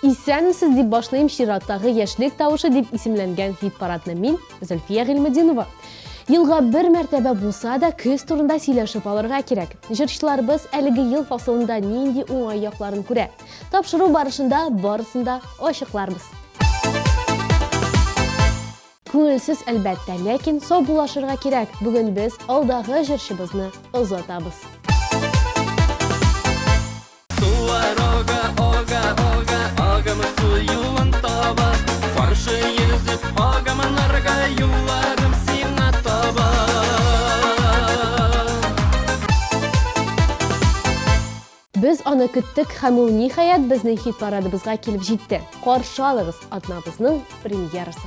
Исәнмесез дип башлыйм чираттагы яшьлек тавышы дип исемләнгән хит парадны мин, Зөлфия Гыйльметдинова. Елга бер мәртәбә булса да көз турында сөйләшеп алырга кирәк. Җырчыларыбыз әлеге ел фасылында нинди уңай якларын күрә? Тапшыру барышында барысын да ачыкларбыз. Күңелсез әлбәттә, ләкин сау булашырга кирәк. Бүген без алдагы җырчыбызны озатабыз. Biz аны көттек һәм ул ниһаять безнең хит парадыбызга килеп җитте. Каршы алыгыз атнабызның премьерасы.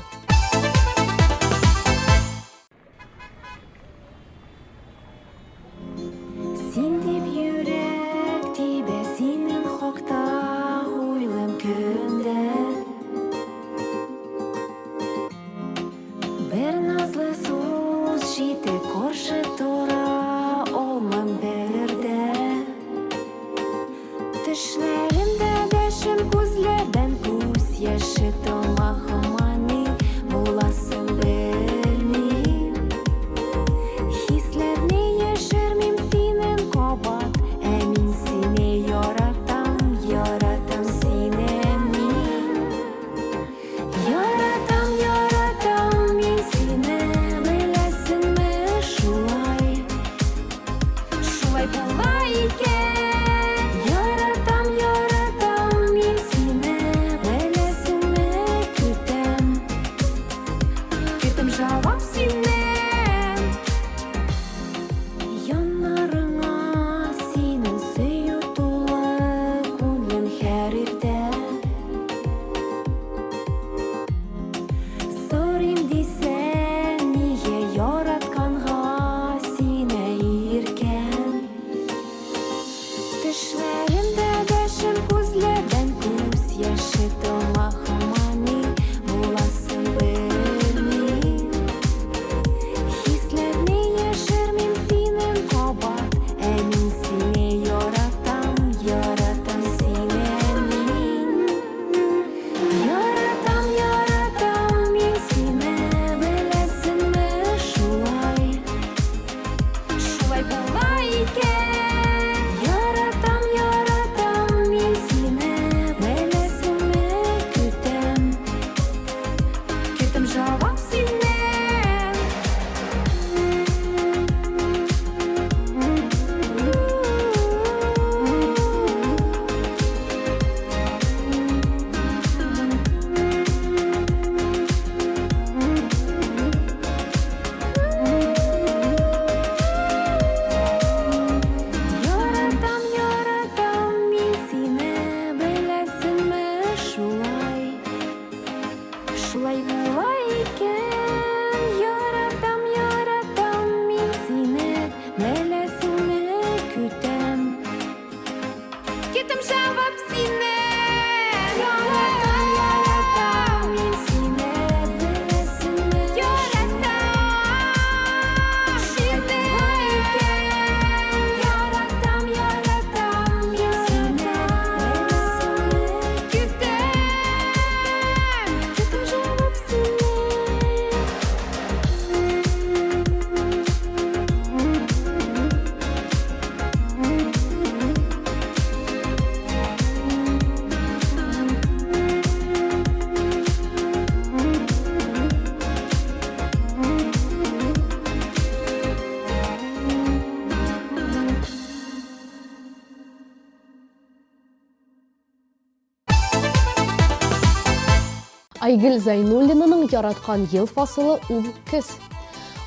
Айгөл Зайнуллинаның яраткан ел фасылы ул көз.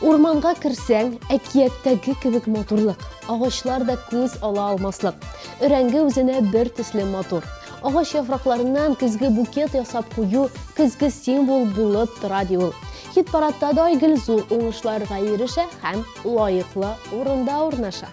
Урманга кирсәң, әкияттәге кебек матурлык. Агачлар да күз ала алмаслык. Өрәңге үзенә бер төсле матур. Агач яфракларыннан көзге букет ясап кую, көзге символ булып тора ди ул. Хит парадта да Айгөл зур уңышларга ирешә һәм лаеклы урында урнаша.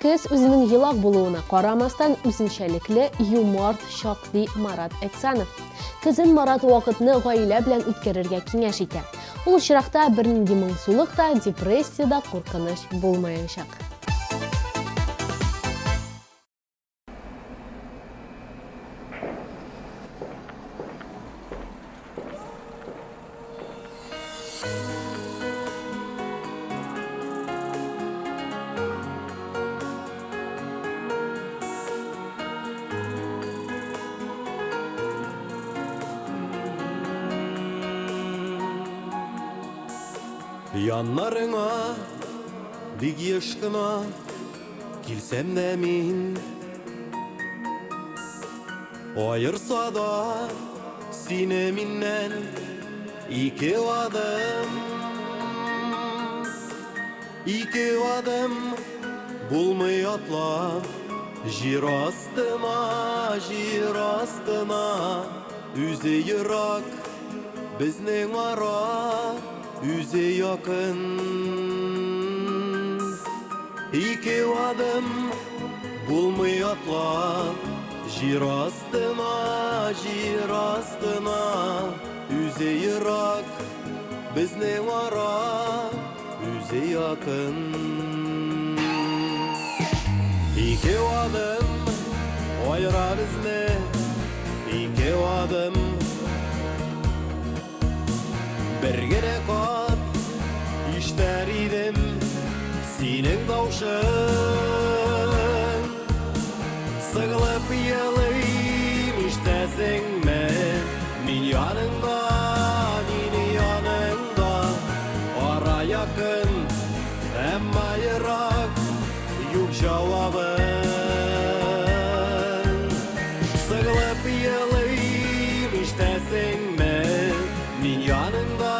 кыз үзенең елак булуына карамастан үзенчәлекле юморт шактый Марат Әксанов. Кызын Марат вакытны гаилә белән үткәрергә киңәш итә. Ул чиракта бернинди моңсулык та, депрессия да, куркыныч булмаячак. Яннарыңа бик еш кына килсәм дә мин, аерса да сине миннән ике адым булмый атлап җир астына, үзе ерак безнең ара, үзе якын. Ике адым булмый атлап җир астына, үзе ерак безнең ара, үзе якын. Ике адым аера безне, ике адым бер генә кат ишетәр идем синең тавышың. Сыгылып елыйм ишетәсеңме мин яныңда, ара якын, әмма ерак юк җавабың. Сыгылып елыйм ишетәсеңме мин яныңда,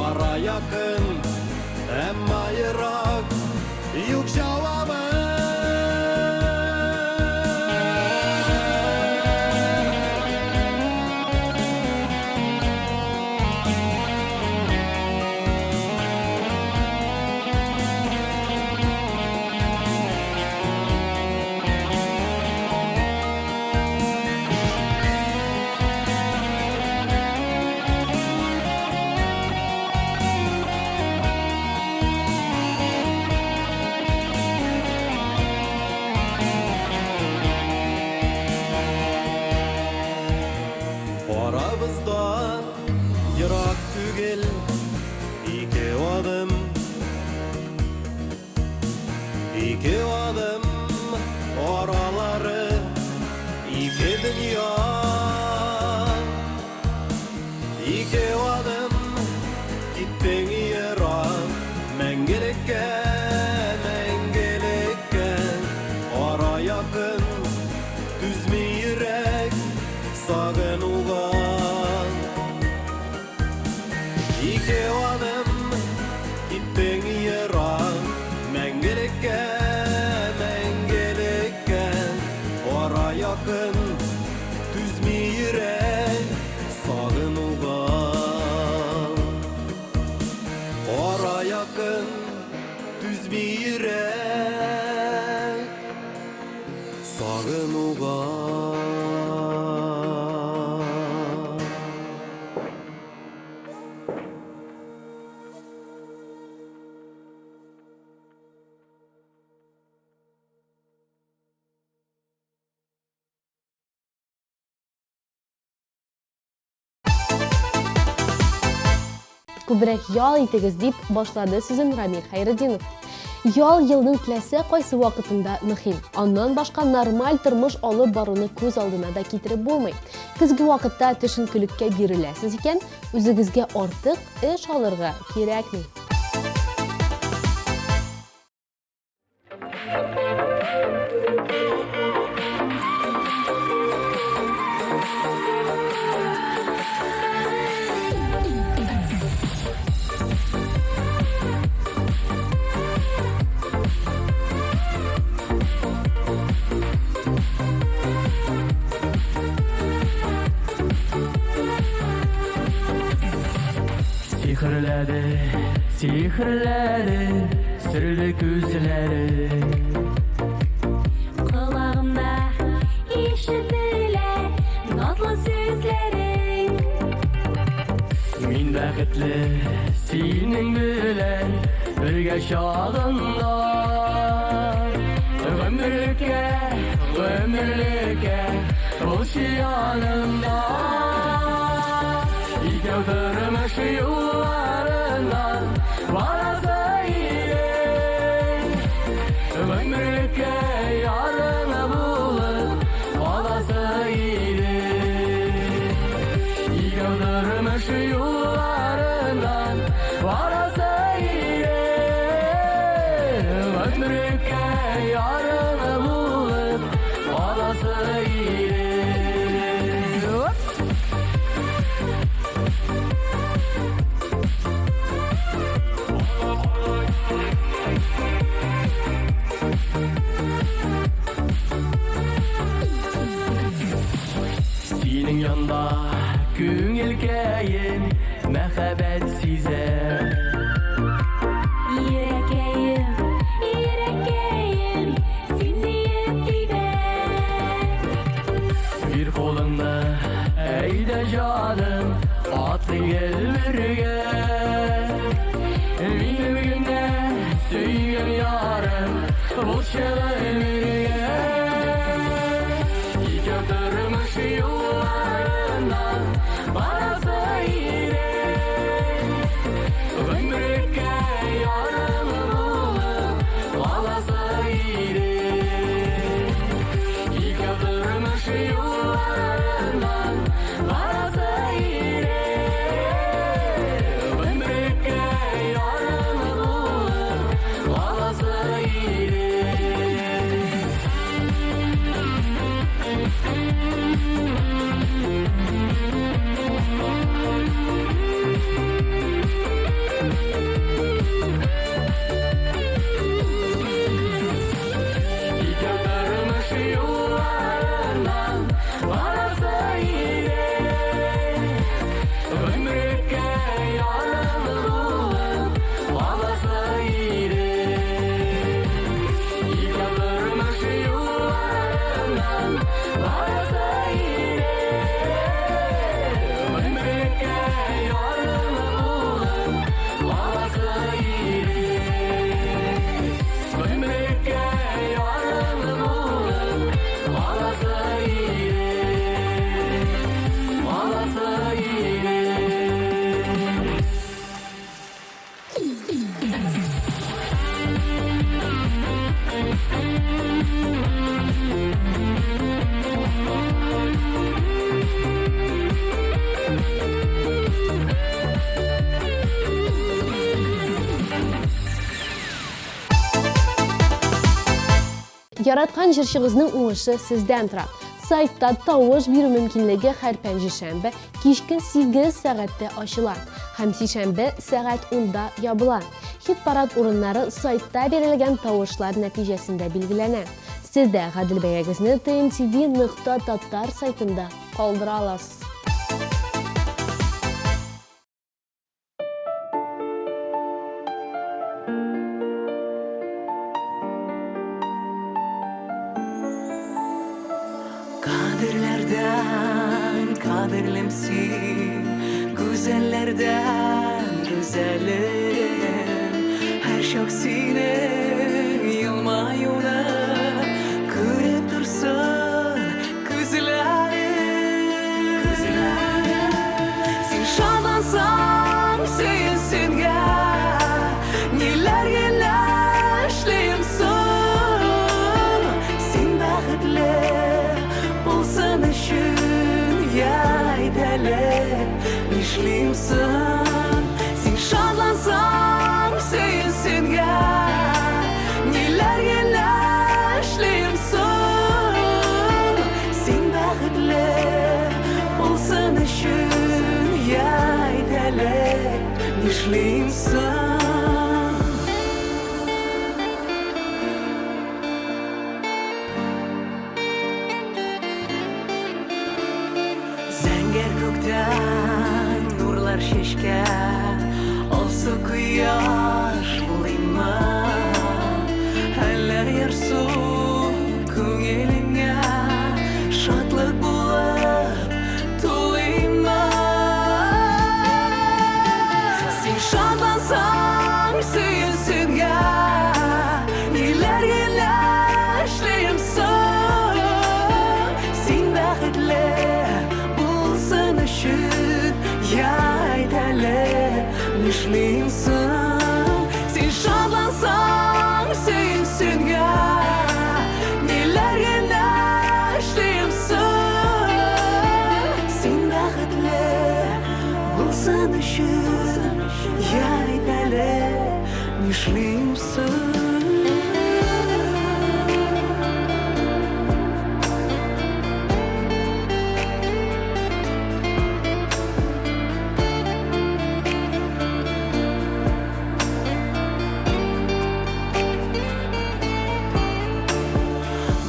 ара якын, әмма ерак юк җавабың. Арабызда ерак түгел ике адым, аралары ике дөнья. Ике адым киттең ерак мәңгелеккә, ара якын, түзми йөрәк сагынуга. Ике адым киттең ерак мәңгелеккә, ара якын, түзми йөрәк сагынуга. Ара якын, түзми йөрәк сагынуга. Күбрәк ял итегез дип башлады сүзен Рамил Хәйретдинов. Ял елның теләсә кайсы вакытында мөһим. Аннан башка нормаль тормыш алып баруны күз алдына да китереп булмый. Көзге вакытта төшенкелеккә биреләсез икән, үзегезгә артык эш алырга кирәкми. Сихрләде sirli gözlerin. Kulağımda işitiler nazlı sözlerin. Min bäxetli senin bilen birge şadında. Ömürlükə ol yanında. İkevdürmüş yollarından varasa iyilik. Ömürlükə yarını bulup olası iyilik. İkevdürmüş yollarından varasa iyilik. Ömürlükə yarını bulup olası iyilik. Senin yanda küngülkeyin mehabet size. Yüreğim, seni yetiber. Bir kolunda eyde canım atlı gel birge. Benim günde söyleyen yarım bu şere birge. İkevdürmüş yollarından varasa iyilik. Ömürlükə yarını bulup olası iyilik. İkevdürmüş yollarından varasa iyilik. Ömürlükə yarını bulup olası iyilik. İkevdürmüş yollarından varasa iyilik. Ömürlükə yarını bulup olası iyilik. İkevdürmüş yollarından varasa iyilik. Ömürlükə yarını bulup olası iyilik. Ömürlükə yarını bulup olası iyilik. Olası iyilik. Yaratqan jirşigizning uңышы sizden tura. Saytda tavuş bir mümkünligi her pənjişənbə kişki 8 saatda açılar. Hem sişənbə saat 10'da yapılar. Hit parad urunları saytda verilgen tavuşlar neticesinde bilgilenen. Siz de Gadil Bəyəgizni tmtv.tatar saytında qaldıra alasınız. Kaderlerden kaderlemsin, güzellerden güzelim. Her şaksine yılmayuna kırıp dursun kızlarım. Sen şadlansan sevinsin ya, neler yaşlıyımsın. Sen bakıtlı bulsan üçün yaydalı işliyimsin. Sen şadlansan sevinsin ya, neler yaşlıyımsın. Sen bakıtlı bulsan üçün yaydalı işliyimsin. Nurlar şeşke olsa kuyaş bulayım mı? бақытлық болып тулаймын. Сен шатлансаң сүйінсінге, нелерге ләшлеймсің. Сен бақытлы болсын үшін, айтәлі нишлеймсің. Сен шатлансаң сүйінсінге, нелерге ләшлеймсің. Сен бақытлы болсын үшін, айтәлі нишлеймсің.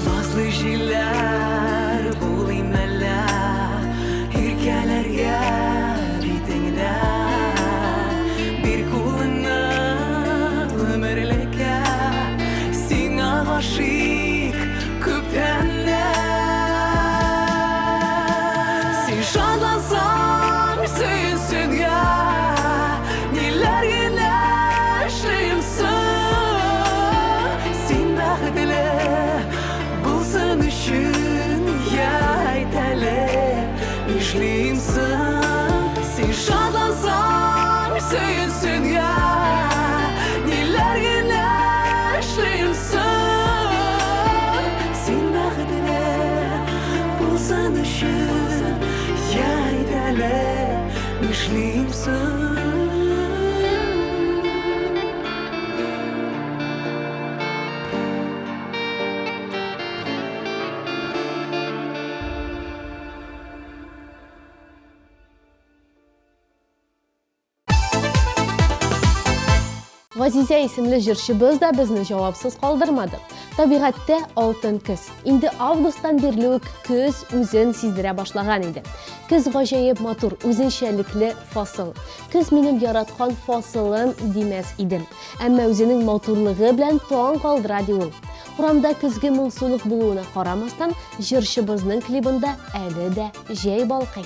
Назлы жилер булайм әлі, иркәләргә битеңдә. Бир кулыңны өмірлеккә, сиңа гашыйк күптәннән. Сен шатлансаң сөйінсінге, нелерге ләшлеймсің. Сен бақытлы болсын үшін, айтәлі нишлеймсің. Сен шатлансаң сөйінсінге, нелерге ләшлеймсің. Сен бақытлы болсын үшін, айтәлі нишлеймсің. Газизә исемле җырчыбыз да безне җавапсыз калдырмады. Табигатьтә алтын көз. Инде августтан бирле үк көз үзен сиздерә башлаган иде. Көз гаҗәеп матур, үзенчәлекле фасыл. Көз минем яраткан фасылым димәс идем. Әмма үзенең матурлыгы белән таң калдыра ди ул. Урамда көзге моңсулык булуына карамастан, җырчыбызның клибында әле дә җәй балкый.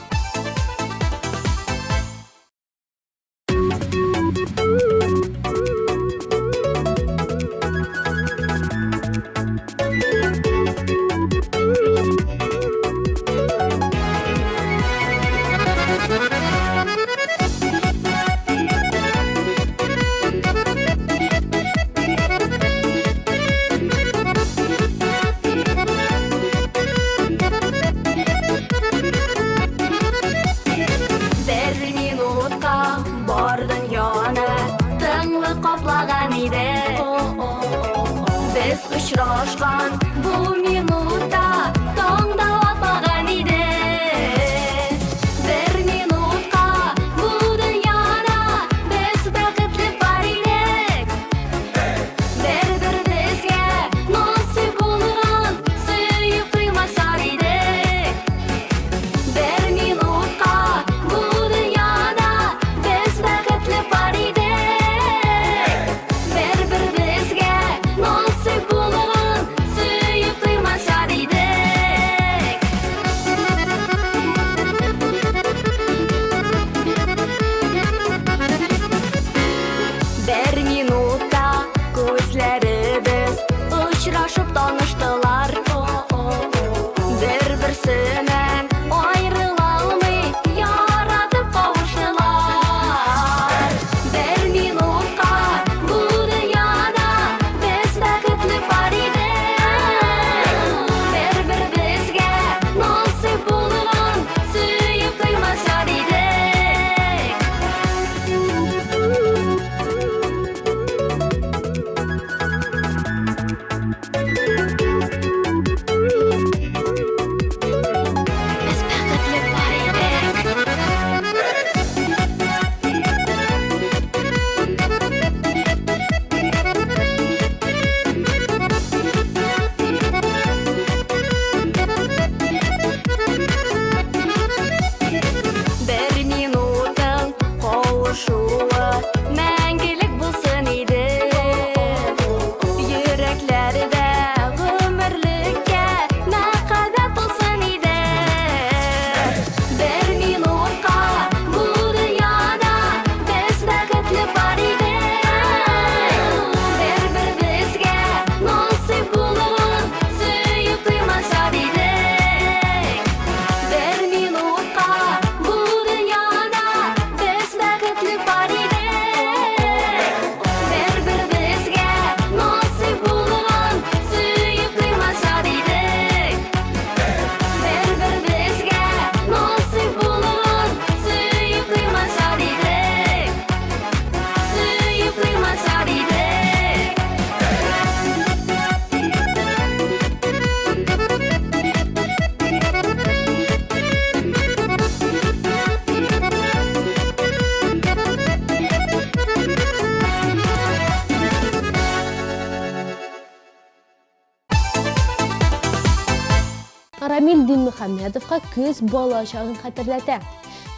Камил Динмөхәммәдовка көз бала чагын хәтерләтә.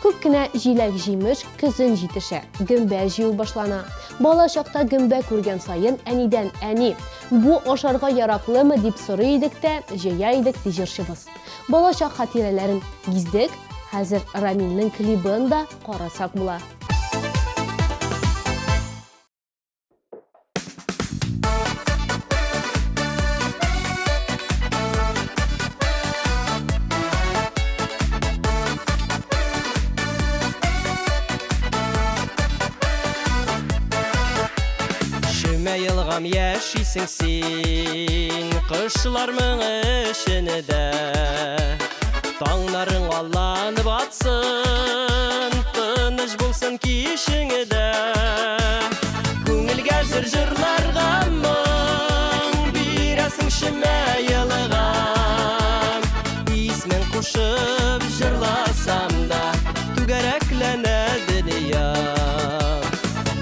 Күп кенә җиләк җимеш көзен җитешә, гөмбә җыю башлана. Бала чакта гөмбә күргән саен әнидән: "Әни, бу ашарга яраклымы?" дип сорый идек тә, җыя идек ди җырчыбыз. Бала чак хатирәләрен гиздек, хәзер Рамилнең клибын да карасак була. Yılgam yaşisің сен, қышылар мың ішінеді. Таңларың алланып атсын, тыныш болсын кешіңеді. Көңілге жыр-жырларға мың, бересің шыма йылығам. Исмен қушып жырласам да, түгәрәкләнәді дүниям.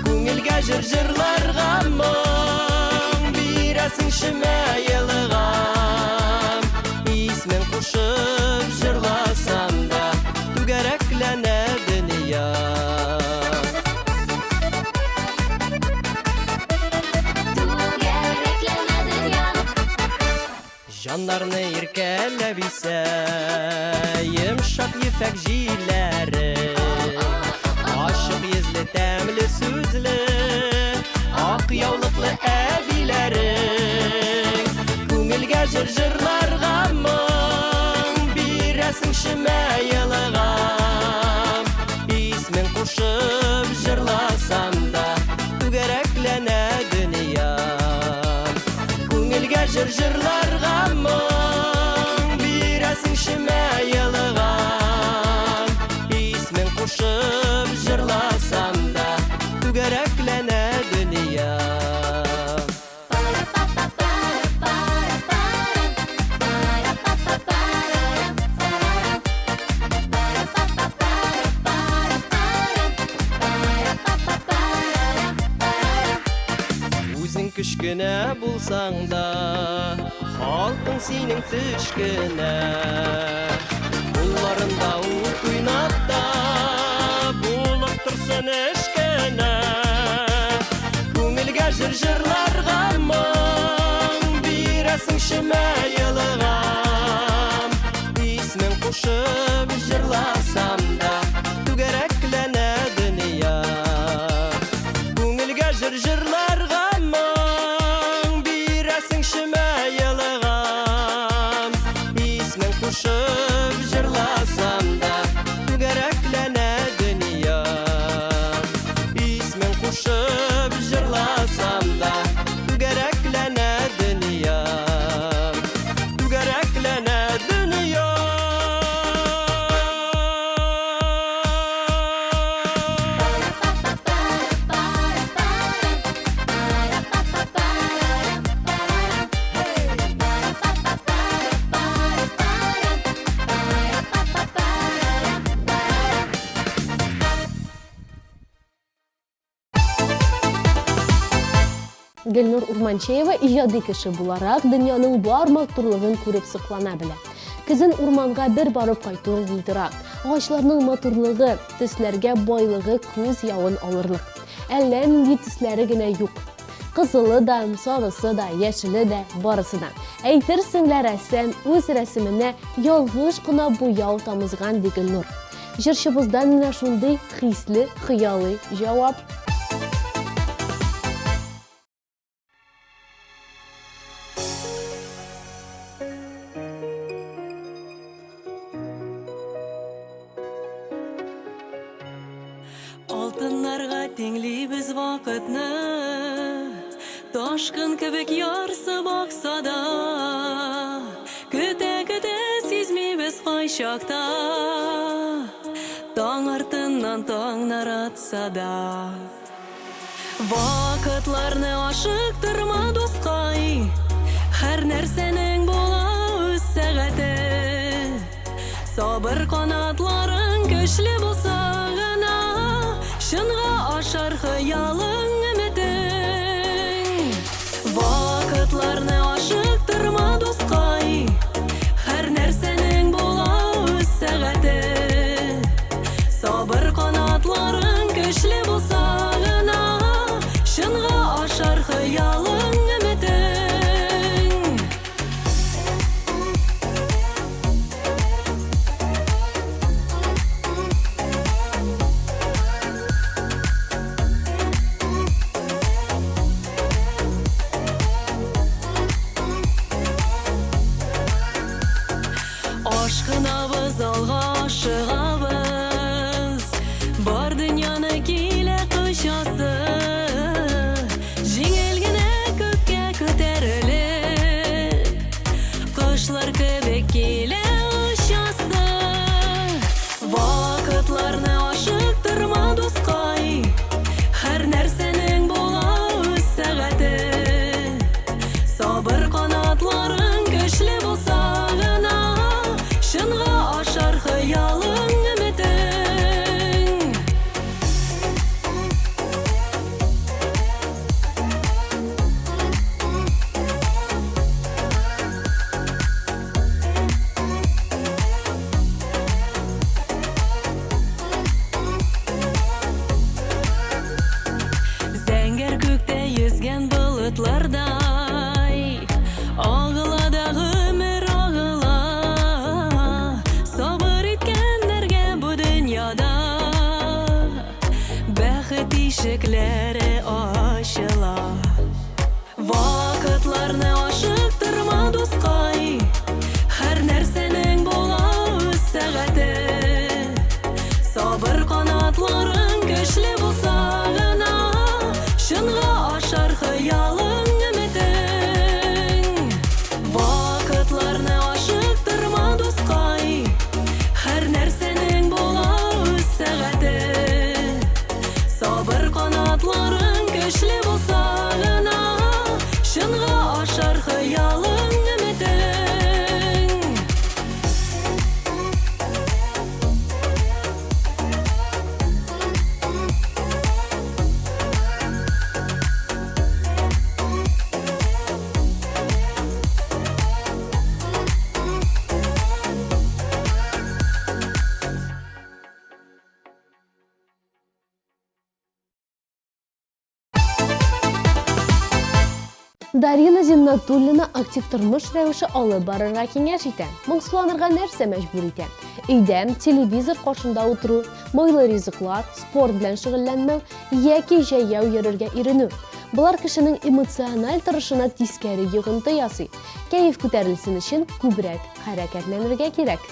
Көңілге жыр-жырларға мың, бересің шыма йылығам. Исмен қушып жырласам да, түгәрәкләнә дүниям. Жанларны иркәләп исә, йомшак ефәк җилләре, ашык йөзле тәмле сүзле, ак яулыклы әбиләрең. Күңелгә җыр-җырларга мың, бирәсең шыма йылығам. Исмен кушып җырласам да, түгәрәкләнә дүниям. Күңелгә җыр-җырларга мың, бирәсең шыма йылығам. Исмен кушып җырласам да, түгәрәкләнә дүниям. Үзең кечкенә булсаң да, халкың синең төшкенә. Кулларында ут уйнап да, булып торсын эшкенә. Күңелгә җыр-җырларга мың, бирәсең шыма йылығам. Исмен кушып җырласам да, түгәрәкләнә дүниям. Күңелгә җыр-җырларга мың, бирәсең шыма йылығам. Исмен кушып җырласам да, түгәрәкләнә дүниям. Исмен кушып җырласам да, түгәрәкләнә дүниям. Түгәрәкләнә дүниям. Гөлнур Урманчеева иҗади кеше буларак дөньяның бар матурлыгын күреп соклана белә. Көзен урманга бер барып кайтуын булдыра. Агачларның матурлыгы, төсләргә байлыгы күз явын алырлык. Әллә нинди төсләре генә юк. Кызылы да, сарысы да, яшеле дә, барысы да. Әйтерсеңләр, рәссам үз рәсеменә ялгыш кына буяу тамызган ди Гөлнур. Җырчыбыздан менә шундый хисле, хыялый җавап. Алтыннарга теңлибез вакытны, ташкын кебек ярсып акса да, көтә-көтә сизмибез кайчакта, таң артыннан таңнар атса да. Вакытларны ашыктырма дускай, һәр нәрсәнең була үз сәгате. Сабыр канатларың көчле булса гына, шынга ашар хыялың өметең. Вакытларны ашыктырма дускай, һәр нәрсәнең ишекләре ачыла. Вакытларны ашыктырма, дускай, һәр нәрсәнең була үз сәгате. Сабыр канатларың көчле булса гына, шынга ашар хыялың, өметең. Вакытларны ашыктырма, дускай, һәр нәрсәнең була үз сәгате. Сабыр канатларың көчле булса гына, шынга ашар хыялың, өметең. Дарина Зиннатуллина актив тормыш рәвеше алып барырга киңәш итә. Моңсуланырга нәрсә мәҗбүр итә? Өйдә телевизор каршында утыру, майлы ризыклар, спорт белән шөгыльләнмәү яки җәяү йөрергә иренү. Булар кешенең эмоциональ торышына тискәре йогынты ясый. Кәеф күтәрелсен өчен күбрәк хәрәкәтләнергә кирәк.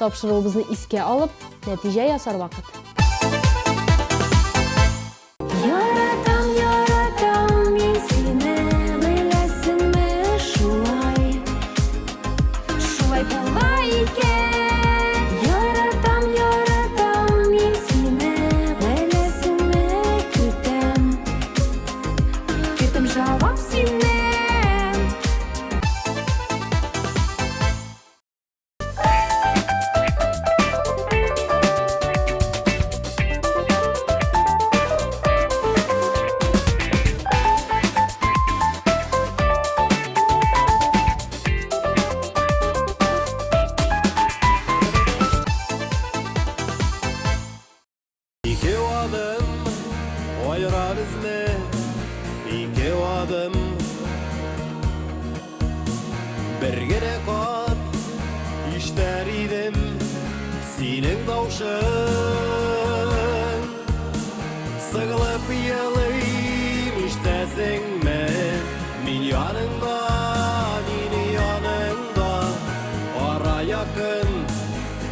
Тапшыруыбызны искә алып, нәтиҗә ясар вакыт. Яратам, яратам мин сине, беләсеңме шулай? Шулай була икән. Яратам, яратам мин сине, беләсеңме көтәм. Көтәм җавап синнән. ayırar izle iki adım bir gene kat ister idim senin davşın Sığılıp yılıyım iştesin mi Min yanında yine yanında Ara yakın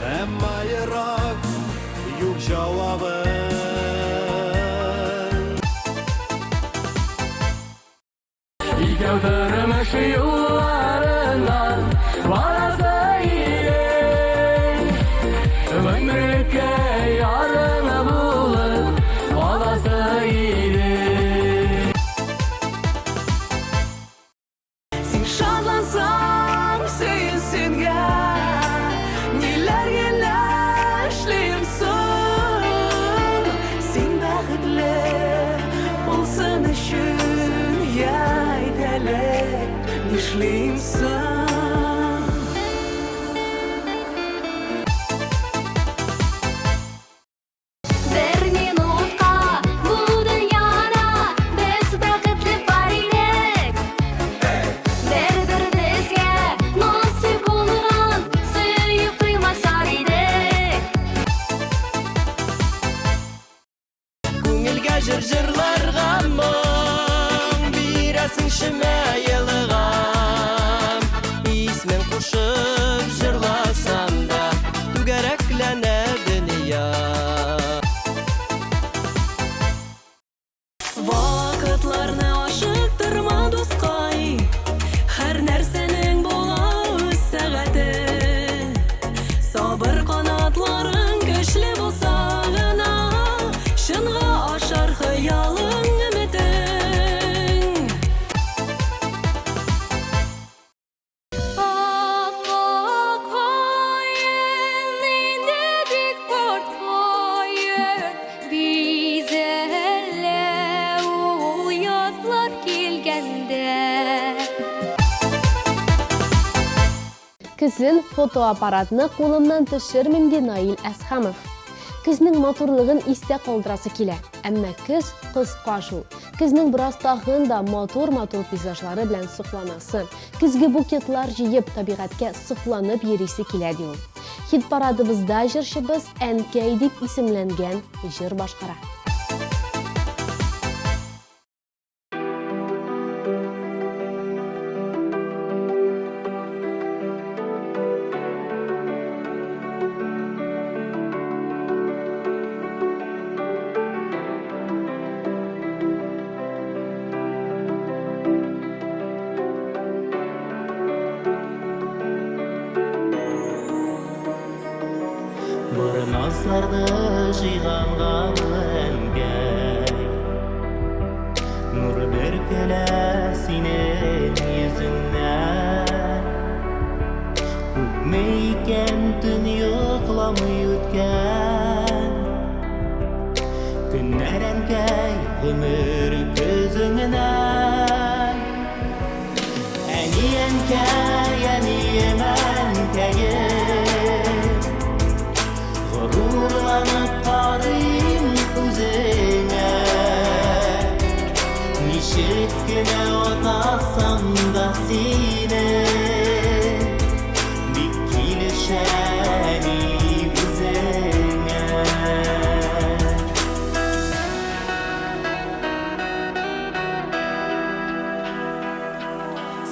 hem ayırak Yok cevabın İkevdürmüş yıllarından varası iyilik Ömrüke yarını bulup varası iyilik Sen şadlansan söyünsün gel Neler yaşlıyımsın Sen bəxtli olsun üçün Yay tələk nişliyimsin Bir minutqa bu dünyada biz bəxtli var idik Bir-birimizga nasib bo'lgan suyib to'ymashar edik Күңелгә жыр-жырларга моң бирәсең шимә елгам Исмен кушып жырласам да түгәрәкләнә дөнья Вакытларны ашыктырма дускай Һәр нәрсәнең була үз сәгате Сабыр канатларың көчле булса гына Чынга ашар хыялың өметең Ак воен инде бик портфойын Biz әллә ул язлар килгәндә Кызын фотоаппаратны қолымнан төшермим ди Наил Әсхамов. Кызның матурлыгын истә калдырасы килә. Әмма кыз кыска шул. Кызның бераз тагын да матур пейзажлары белән сокланасы. Кызгы букетлар җыеп табигатькә сокланып йөрисе килә ди ул. Хит парадыбызда җырчыбыз Әнкәй дип исемләнгән җыр башкара. Бір назларды жиғанға әнкәй Нұр беркелә синең йөзеңнән Күпме икән төн йокламый үткән Көннәр әнкәй гомер күзеңнән Әни әнкәй, әнием әнкәйем Gururlanıp karayım kuzene Nişik güne otasam da sine Bir kilişeni bizene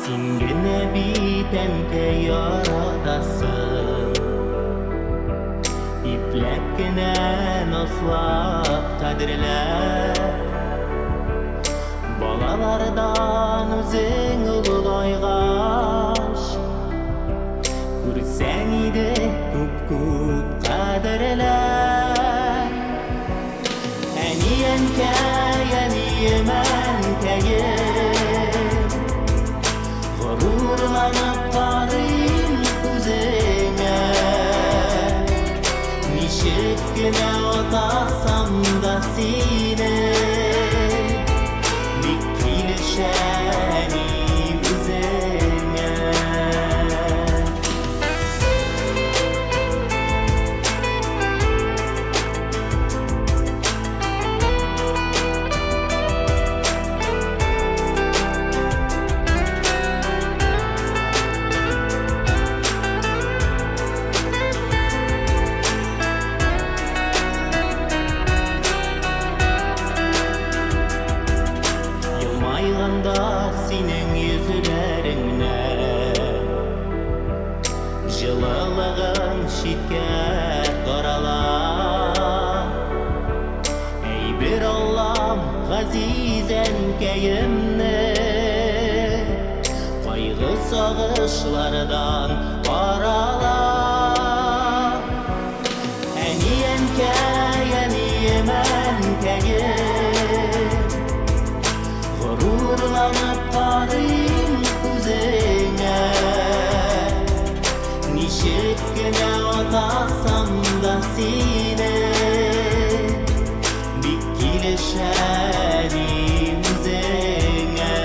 Sen güne biten te yaradasın İplep gene naslap kadirler Balalardan özün ulugaygaş Күрсәң иде күп кадерләр Әни әнкәй, әнием әнкәйем Горурланып карыйм күзеңә Ничек кенә атасам да сине Бик килешә әни Жылылығын шитке тарала. Ей бір Аллам ғазиз әнкәйімні, қайғы сағышлардан арала. Әни әнкәй, әнием әнкәйім, ғұрырланып қарайым күзіңе. Нишек кенә атасам да сине, бик килешәдим үзеңә.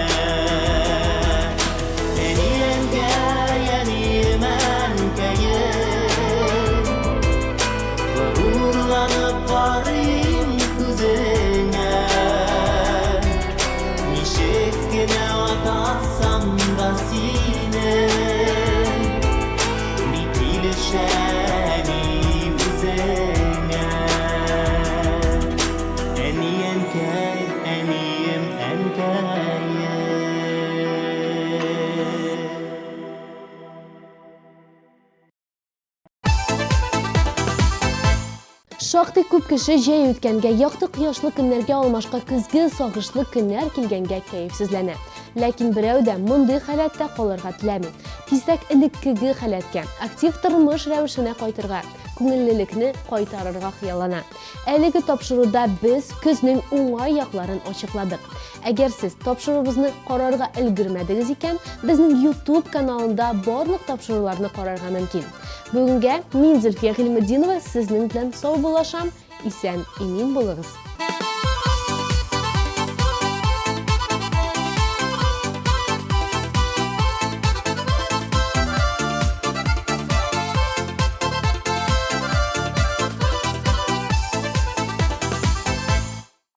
Әни әнкәй, әнием әнкәйем, ғорурланып карыйм күзеңә. Нишек кенә атасам да сине, Şənim üzəngə. Əni ənkəy, əniyim ənkəyə. Шактый күп кеше җәй үткәнгә, якты кояшлы көннәргә алмашка көзге сагышлы көннәр килгәнгә кәефсезләнә. Ләкин берәү дә мондый халәттә калырга теләми. Тизрәк элеккеге халәткә, актив тормыш рәвешенә кайтырга, күңеллелекне кайтарырга хыяллана. Әлеге тапшыруда без көзнең уңай якларын ачыкладык. Әгәр сез тапшыруыбызны карарга өлгермәдегез икән, безнең YouTube каналында барлык тапшыруларны карарга мөмкин. Бүгенгә мин Зөлфия Гыйльметдинова сезнең белән сау булашам. Исән, имин булыгыз.